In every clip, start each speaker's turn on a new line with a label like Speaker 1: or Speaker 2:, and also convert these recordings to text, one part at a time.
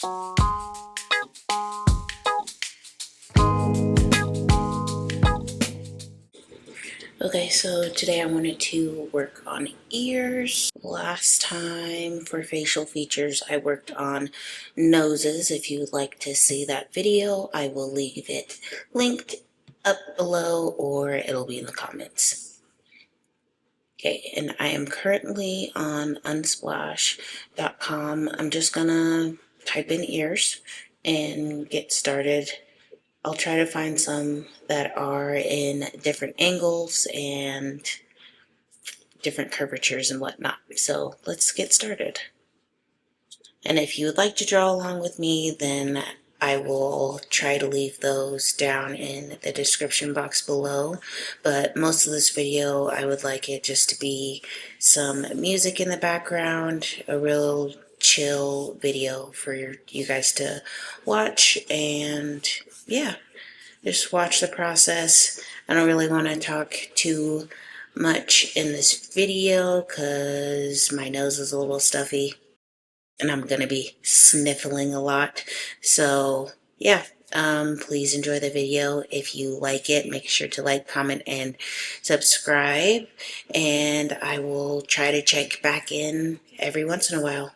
Speaker 1: Okay, so today I wanted to work on ears. Last time for facial features, I worked on noses. If you'd like to see that video, I will leave it linked up below or it'll be in the comments. Okay, and I am currently on unsplash.com. I'm just gonna type in ears and get started. I'll try to find some that are in different angles and different curvatures and whatnot. So let's get started. And if you would like to draw along with me, then I will try to leave those down in the description box below. But most of this video, I would like it just to be some music in the background, a real chill video for you guys to watch. And yeah, just watch the process. I don't really want to talk too much in this video because my nose is a little stuffy and I'm going to be sniffling a lot. So yeah, please enjoy the video. If you like it, make sure to like, comment, and subscribe. And I will try to check back in every once in a while.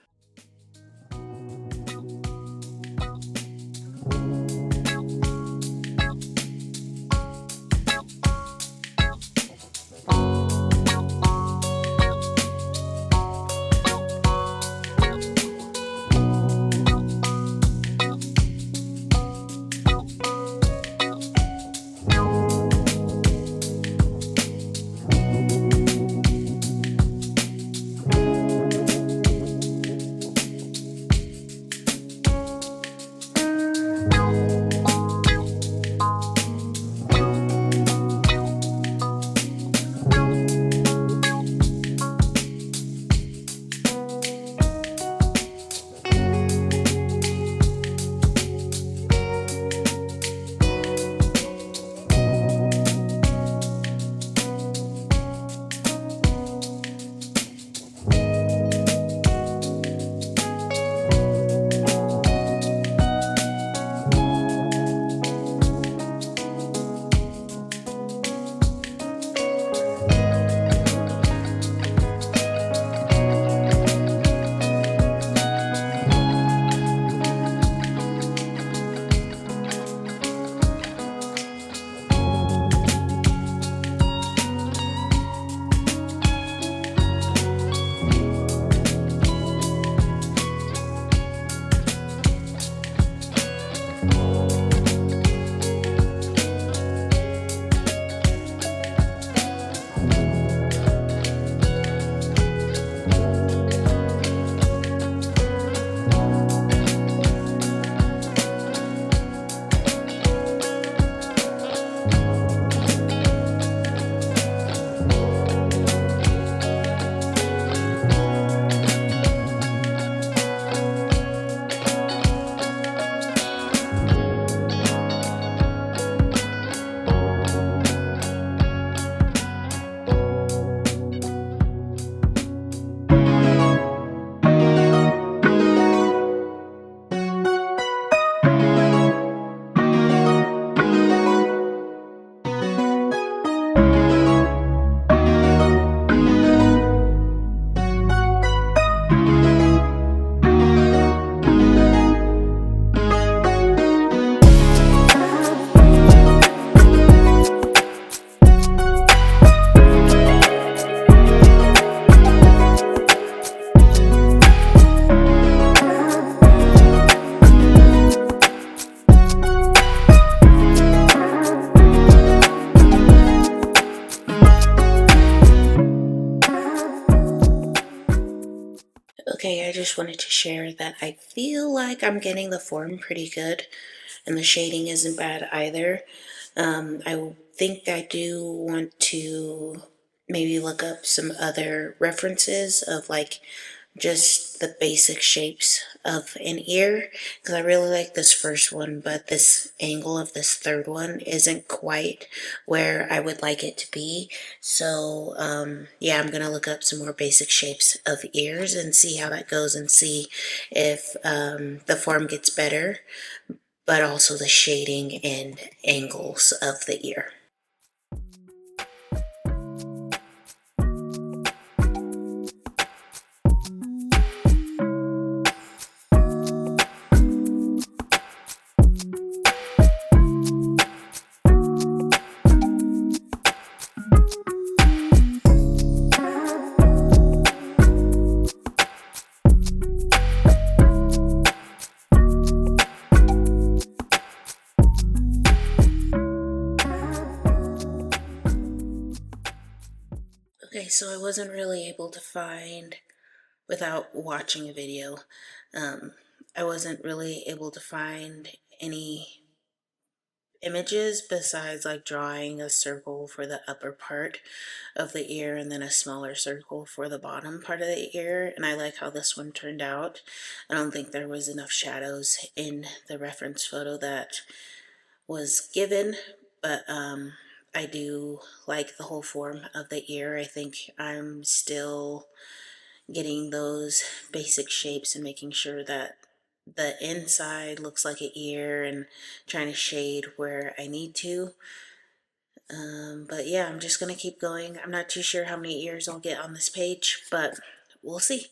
Speaker 1: Okay, I just wanted to share that I feel like I'm getting the form pretty good and the shading isn't bad either. I think I do want to maybe look up some other references of like just the basic shapes of an ear, because I really like this first one, but this angle of this third one isn't quite where I would like it to be. So yeah, I'm gonna look up some more basic shapes of ears and see how that goes, and see if the form gets better, but also the shading and angles of the ear. Okay, so I wasn't really able to find, without watching a video, I wasn't really able to find any images besides like drawing a circle for the upper part of the ear and then a smaller circle for the bottom part of the ear. And I like how this one turned out. I don't think there was enough shadows in the reference photo that was given, but I do like the whole form of the ear. I think I'm still getting those basic shapes and making sure that the inside looks like an ear, and trying to shade where I need to. But yeah, I'm just gonna keep going. I'm not too sure how many ears I'll get on this page, but we'll see.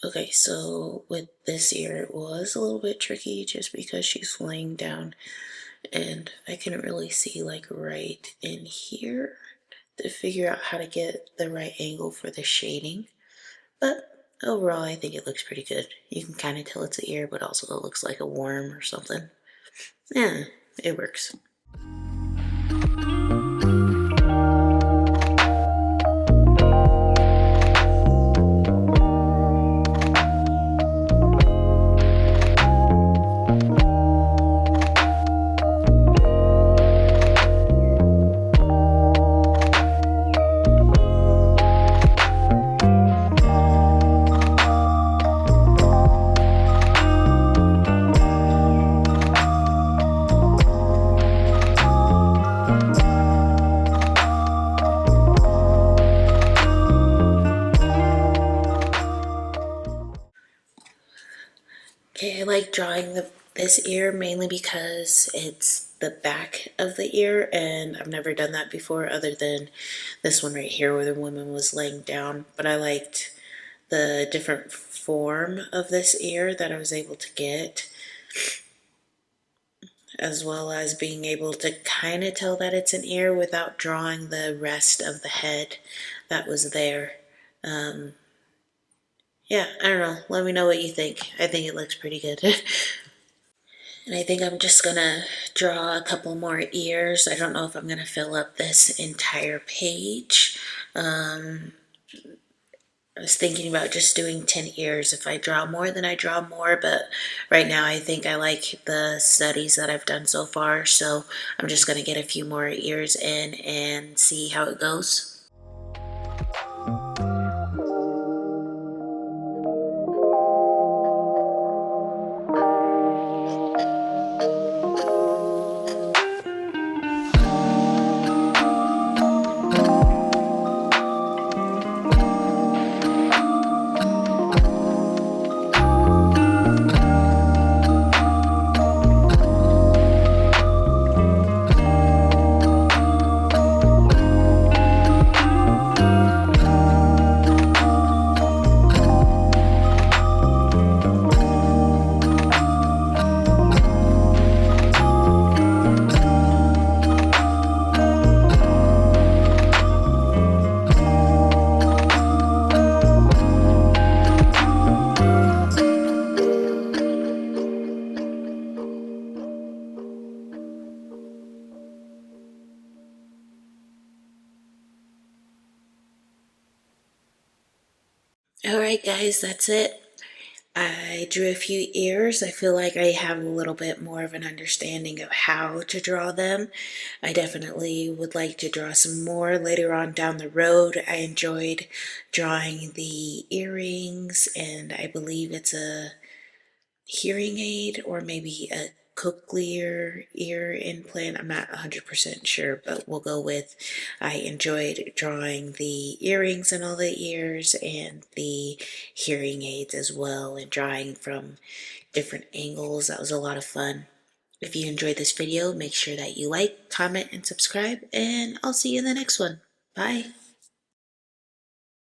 Speaker 1: Okay, so with this ear, it was a little bit tricky just because she's laying down and I couldn't really see like right in here to figure out how to get the right angle for the shading. But overall, I think it looks pretty good. You can kind of tell it's an ear, but also it looks like a worm or something. Yeah, it works. drawing this ear mainly because it's the back of the ear, and I've never done that before other than this one right here where the woman was laying down. But I liked the different form of this ear that I was able to get, as well as being able to kind of tell that it's an ear without drawing the rest of the head that was there. Yeah, I don't know. Let me know what you think. I think it looks pretty good. And I think I'm just gonna draw a couple more ears. I don't know if I'm gonna fill up this entire page. I was thinking about just doing 10 ears. If I draw more, then I draw more, but right now I think I like the studies that I've done so far, so I'm just gonna get a few more ears in and see how it goes. Alright guys, that's it. I drew a few ears. I feel like I have a little bit more of an understanding of how to draw them. I definitely would like to draw some more later on down the road. I enjoyed drawing the earrings, and I believe it's a hearing aid or maybe a cochlear ear implant. I'm not 100% sure, but we'll go with I enjoyed drawing the earrings in all the ears and the hearing aids as well, and drawing from different angles. That was a lot of fun. If you enjoyed this video, make sure that you like, comment, and subscribe, and I'll see you in the next one. Bye.